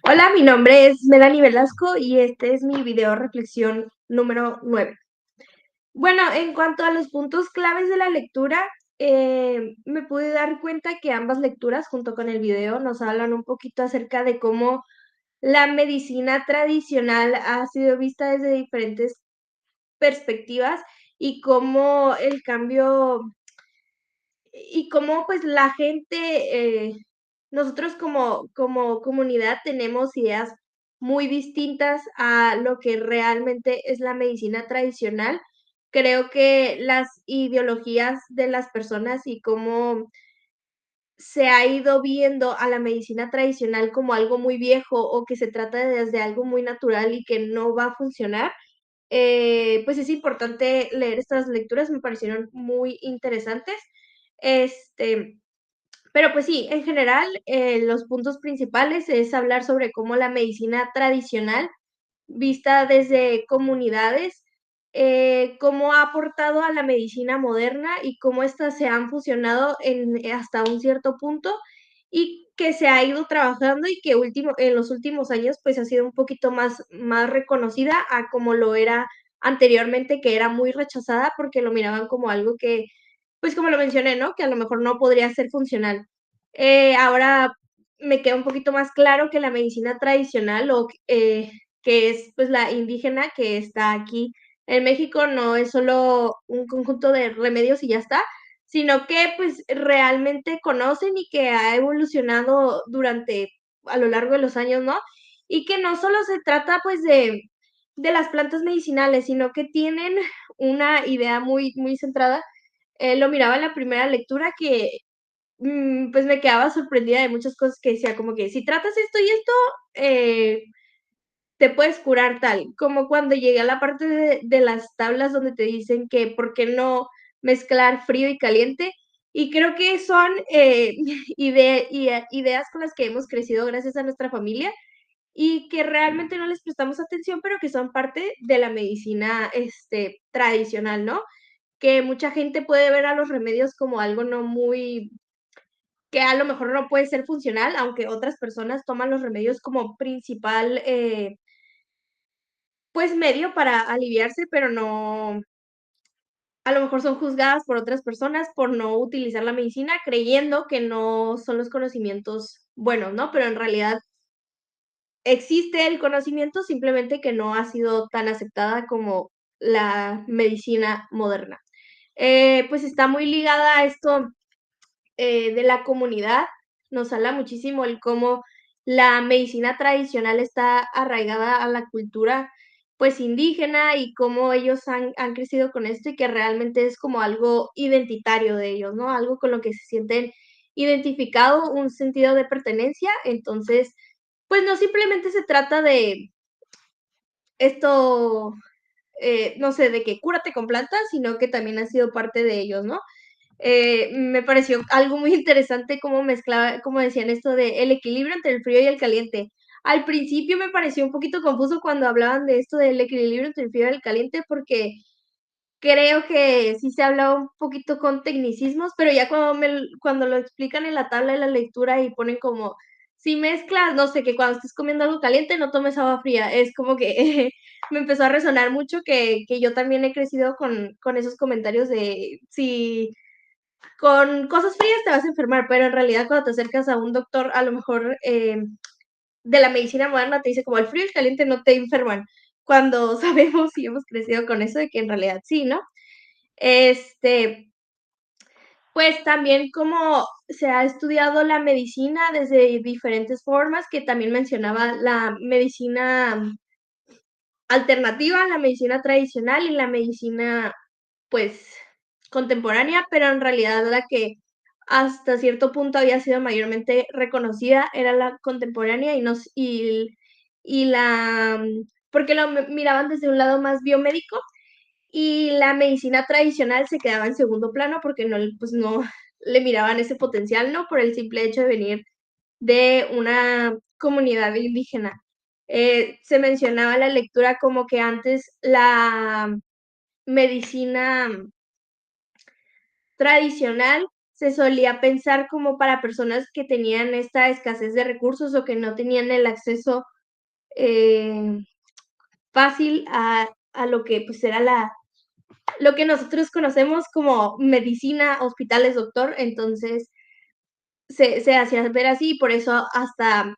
Hola, mi nombre es Melanie Velasco y este es mi video reflexión número 9. Bueno, en cuanto a los puntos claves de la lectura, me pude dar cuenta que ambas lecturas, junto con el video, nos hablan un poquito acerca de cómo la medicina tradicional ha sido vista desde diferentes perspectivas y cómo el cambio y cómo, pues, la gente, nosotros como comunidad tenemos ideas muy distintas a lo que realmente es la medicina tradicional. Creo que las ideologías de las personas y cómo se ha ido viendo a la medicina tradicional como algo muy viejo, o que se trata desde algo muy natural y que no va a funcionar, pues es importante leer estas lecturas, me parecieron muy interesantes. Este, pero pues sí, en general, los puntos principales es hablar sobre cómo la medicina tradicional, vista desde comunidades, cómo ha aportado a la medicina moderna y cómo éstas se han fusionado hasta un cierto punto, y que se ha ido trabajando y que en los últimos años, pues, ha sido un poquito más reconocida a como lo era anteriormente, que era muy rechazada porque lo miraban como algo que, pues, como lo mencioné, ¿no? Que a lo mejor no podría ser funcional. Ahora me queda un poquito más claro que la medicina tradicional que es, pues, la indígena que está aquí en México, no es solo un conjunto de remedios y ya está, sino que, pues, realmente conocen y que ha evolucionado a lo largo de los años, ¿no? Y que no solo se trata, pues, de las plantas medicinales, sino que tienen una idea muy centrada. Lo miraba en la primera lectura que, pues, me quedaba sorprendida de muchas cosas que decía, como que si tratas esto y esto, eh, te puedes curar tal, como cuando llegué a la parte de las tablas donde te dicen que por qué no mezclar frío y caliente, y creo que son, ideas con las que hemos crecido gracias a nuestra familia, y que realmente no les prestamos atención, pero que son parte de la medicina, tradicional, ¿no? Que mucha gente puede ver a los remedios como algo no muy que a lo mejor no puede ser funcional, aunque otras personas toman los remedios como principal, pues, medio para aliviarse, pero no, a lo mejor son juzgadas por otras personas por no utilizar la medicina, creyendo que no son los conocimientos buenos, ¿no? Pero en realidad existe el conocimiento, simplemente que no ha sido tan aceptada como la medicina moderna. Pues, está muy ligada a esto, de la comunidad, nos habla muchísimo el cómo la medicina tradicional está arraigada a la cultura, pues, indígena y cómo ellos han crecido con esto y que realmente es como algo identitario de ellos, ¿no? Algo con lo que se sienten identificado, un sentido de pertenencia. Entonces, pues, no simplemente se trata de esto, no sé, de que cúrate con plantas, sino que también ha sido parte de ellos, ¿no? Me pareció algo muy interesante cómo mezclaba, cómo decían esto de el equilibrio entre el frío y el caliente. Al principio me pareció un poquito confuso cuando hablaban de esto del equilibrio entre el frío y el caliente, porque creo que sí se hablaba un poquito con tecnicismos, pero ya cuando lo explican en la tabla de la lectura y ponen como, si mezclas, no sé, que cuando estés comiendo algo caliente no tomes agua fría, es como que me empezó a resonar mucho que yo también he crecido con esos comentarios de si con cosas frías te vas a enfermar, pero en realidad cuando te acercas a un doctor, a lo mejor, de la medicina moderna te dice como el frío y el caliente no te enferman, cuando sabemos y hemos crecido con eso de que en realidad sí, ¿no? Este, pues también como se ha estudiado la medicina desde diferentes formas, que también mencionaba la medicina alternativa, la medicina tradicional y la medicina, pues, contemporánea, pero en realidad la que hasta cierto punto había sido mayormente reconocida era la contemporánea y nos y la porque lo miraban desde un lado más biomédico, y la medicina tradicional se quedaba en segundo plano porque pues, no le miraban ese potencial, ¿no? Por el simple hecho de venir de una comunidad indígena. Se mencionaba en la lectura como que antes la medicina tradicional se solía pensar como para personas que tenían esta escasez de recursos o que no tenían el acceso eh, fácil a lo que pues era lo que nosotros conocemos como medicina, hospitales, doctor, entonces se hacía ver así y por eso hasta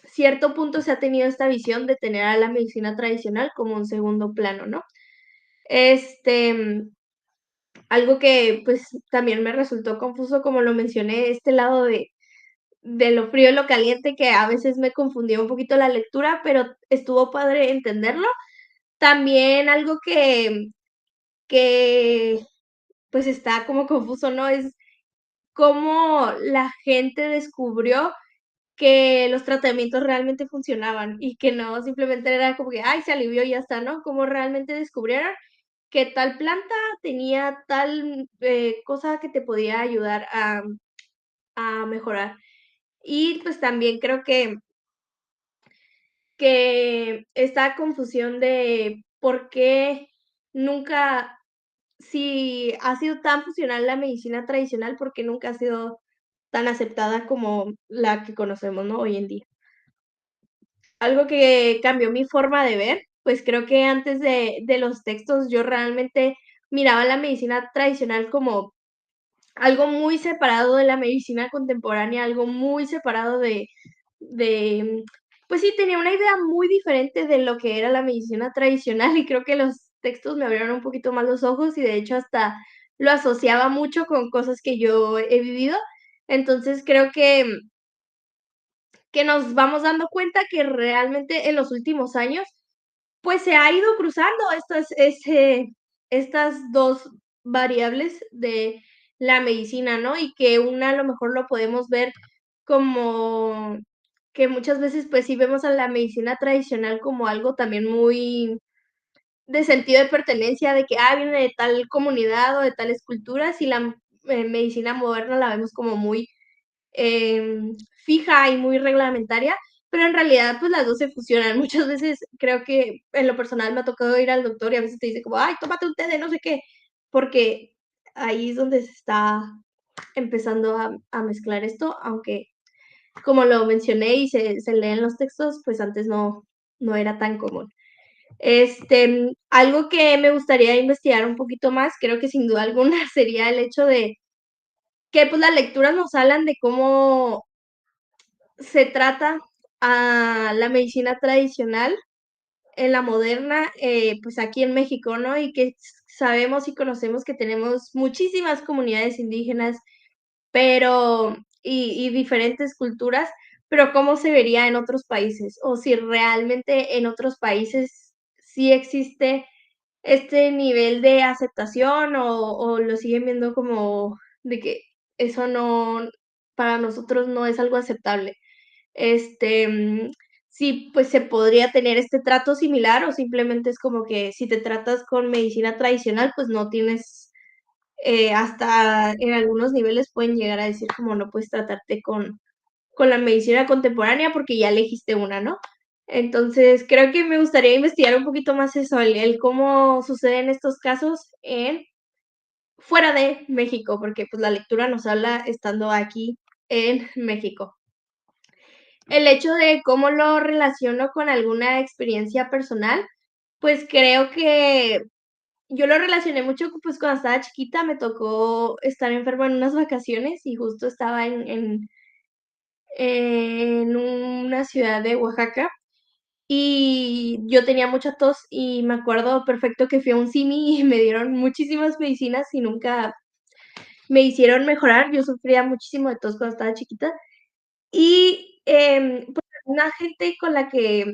cierto punto se ha tenido esta visión de tener a la medicina tradicional como un segundo plano, ¿no? Este, algo que pues también me resultó confuso, como lo mencioné, este lado de lo frío y lo caliente, que a veces me confundió un poquito la lectura, pero estuvo padre entenderlo. También algo que pues está como confuso, ¿no? Es cómo la gente descubrió que los tratamientos realmente funcionaban y que no simplemente era como que, ay, se alivió y ya está, ¿no? Cómo realmente descubrieron que tal planta tenía tal cosa que te podía ayudar a mejorar. Y pues también creo que esta confusión de por qué nunca, si ha sido tan funcional la medicina tradicional, por qué nunca ha sido tan aceptada como la que conocemos, ¿no? Hoy en día. Algo que cambió mi forma de ver, pues creo que antes de los textos yo realmente miraba la medicina tradicional como algo muy separado de la medicina contemporánea, algo muy separado de, pues sí, tenía una idea muy diferente de lo que era la medicina tradicional y creo que los textos me abrieron un poquito más los ojos y de hecho hasta lo asociaba mucho con cosas que yo he vivido. Entonces creo que nos vamos dando cuenta que realmente en los últimos años pues se ha ido cruzando estas 2 variables de la medicina, ¿no? Y que una a lo mejor lo podemos ver como que muchas veces, pues sí vemos a la medicina tradicional como algo también muy de sentido de pertenencia, de que, viene de tal comunidad o de tales culturas, y la, medicina moderna la vemos como muy fija y muy reglamentaria, pero en realidad, pues, las 2 se fusionan. Muchas veces creo que en lo personal me ha tocado ir al doctor y a veces te dice como: "Ay, tómate un té de no sé qué", porque ahí es donde se está empezando a mezclar esto, aunque como lo mencioné y se lee en los textos, pues, antes no era tan común. Algo que me gustaría investigar un poquito más, creo que sin duda alguna sería el hecho de que, pues, las lecturas nos hablan de cómo se trata a la medicina tradicional en la moderna, pues aquí en México, ¿no? Y que sabemos y conocemos que tenemos muchísimas comunidades indígenas, pero y diferentes culturas, pero ¿cómo se vería en otros países? O si realmente en otros países sí existe este nivel de aceptación o lo siguen viendo como de que eso no, para nosotros no es algo aceptable. Este, mm, sí, pues se podría tener este trato similar o simplemente es como que si te tratas con medicina tradicional, pues no tienes, hasta en algunos niveles pueden llegar a decir como no puedes tratarte con la medicina contemporánea porque ya elegiste una, ¿no? Entonces, creo que me gustaría investigar un poquito más eso, el cómo suceden estos casos en fuera de México, porque, pues, la lectura nos habla estando aquí en México. El hecho de cómo lo relaciono con alguna experiencia personal, pues, creo que yo lo relacioné mucho, pues, cuando estaba chiquita me tocó estar enferma en unas vacaciones y justo estaba en una ciudad de Oaxaca. Y yo tenía mucha tos y me acuerdo perfecto que fui a un simi y me dieron muchísimas medicinas y nunca me hicieron mejorar. Yo sufría muchísimo de tos cuando estaba chiquita. Y, pues, una gente con la que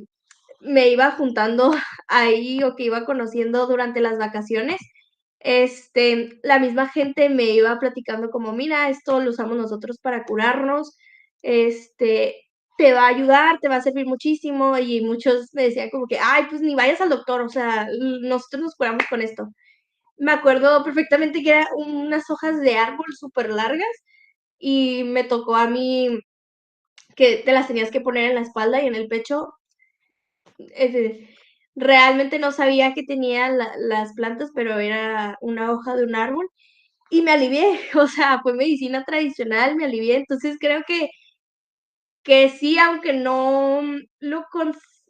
me iba juntando ahí o que iba conociendo durante las vacaciones, la misma gente me iba platicando como: "Mira, esto lo usamos nosotros para curarnos, este, te va a ayudar, te va a servir muchísimo", y muchos me decían como que: "Ay, pues ni vayas al doctor, o sea, nosotros nos curamos con esto". Me acuerdo perfectamente que era unas hojas de árbol súper largas y me tocó a mí que te las tenías que poner en la espalda y en el pecho. eh, Realmente no sabía que tenía las plantas, pero era una hoja de un árbol y me alivié, o sea, fue medicina tradicional, me alivié. Entonces creo que sí, aunque no lo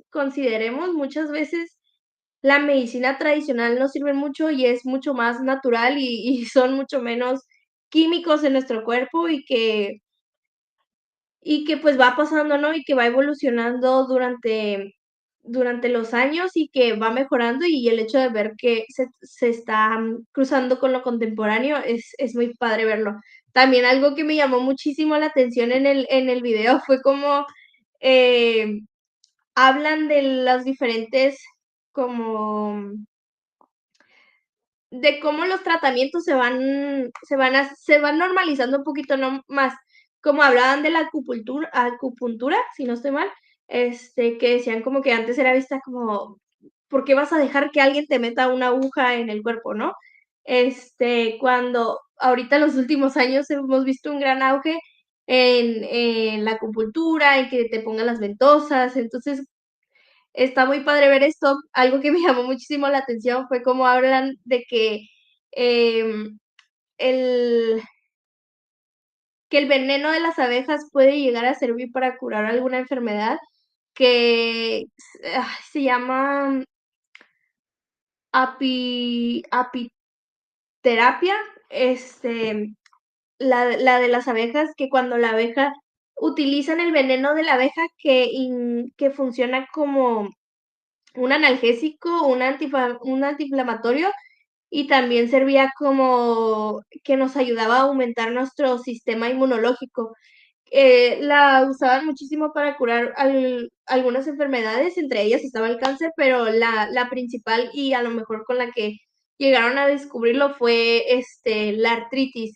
consideremos, muchas veces la medicina tradicional nos sirve mucho y es mucho más natural y son mucho menos químicos en nuestro cuerpo y que pues va pasando, ¿no? Y que va evolucionando durante los años y que va mejorando, y el hecho de ver que se está cruzando con lo contemporáneo es muy padre verlo. También algo que me llamó muchísimo la atención en el video fue cómo, eh, hablan de las diferentes como de cómo los tratamientos se van normalizando un poquito, ¿no? Más, como hablaban de la acupuntura, si no estoy mal, que decían como que antes era vista como, ¿por qué vas a dejar que alguien te meta una aguja en el cuerpo, no? Cuando ahorita en los últimos años hemos visto un gran auge en la acupuntura, en que te pongan las ventosas. Entonces está muy padre ver esto. Algo que me llamó muchísimo la atención fue cómo hablan de em, el que el veneno de las abejas puede llegar a servir para curar alguna enfermedad que se llama apiterapia, la de las abejas, que cuando la abeja utilizan el veneno de la abeja que funciona como un analgésico, un antiinflamatorio, y también servía como que nos ayudaba a aumentar nuestro sistema inmunológico. La usaban muchísimo para curar algunas enfermedades, entre ellas estaba el cáncer, pero la principal y a lo mejor con la que llegaron a descubrirlo fue la artritis,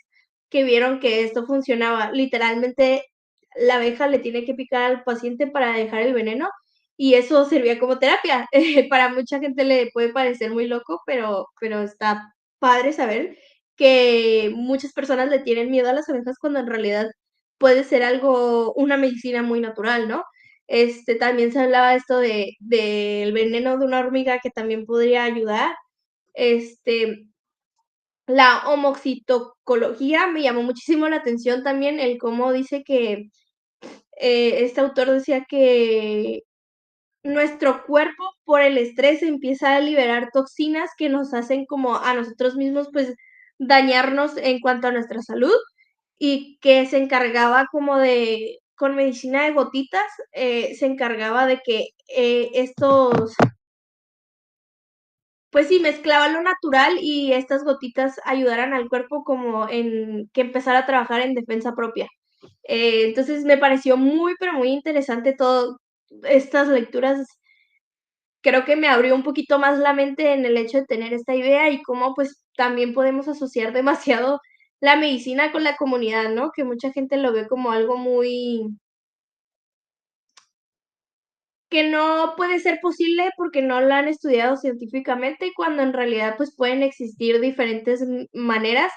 que vieron que esto funcionaba. Literalmente, la abeja le tiene que picar al paciente para dejar el veneno y eso servía como terapia. Para mucha gente le puede parecer muy loco, pero está padre saber que muchas personas le tienen miedo a las abejas cuando en realidad puede ser una medicina muy natural, ¿no? También se hablaba esto del veneno de una hormiga que también podría ayudar. Este, la homoxitocología me llamó muchísimo la atención también, el cómo dice que, este autor decía que nuestro cuerpo, por el estrés, empieza a liberar toxinas que nos hacen como a nosotros mismos, pues, dañarnos en cuanto a nuestra salud, y que se encargaba como de con medicina de gotitas, se encargaba de que, pues sí, mezclaba lo natural y estas gotitas ayudaran al cuerpo como en que empezara a trabajar en defensa propia. Entonces me pareció muy, pero muy interesante todo estas lecturas. Creo que me abrió un poquito más la mente en el hecho de tener esta idea y cómo, pues, también podemos asociar demasiado la medicina con la comunidad, ¿no? Que mucha gente lo ve como algo muy que no puede ser posible porque no lo han estudiado científicamente, cuando en realidad, pues, pueden existir diferentes maneras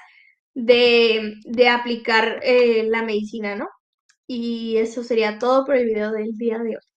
de aplicar, la medicina, ¿no? Y eso sería todo por el video del día de hoy.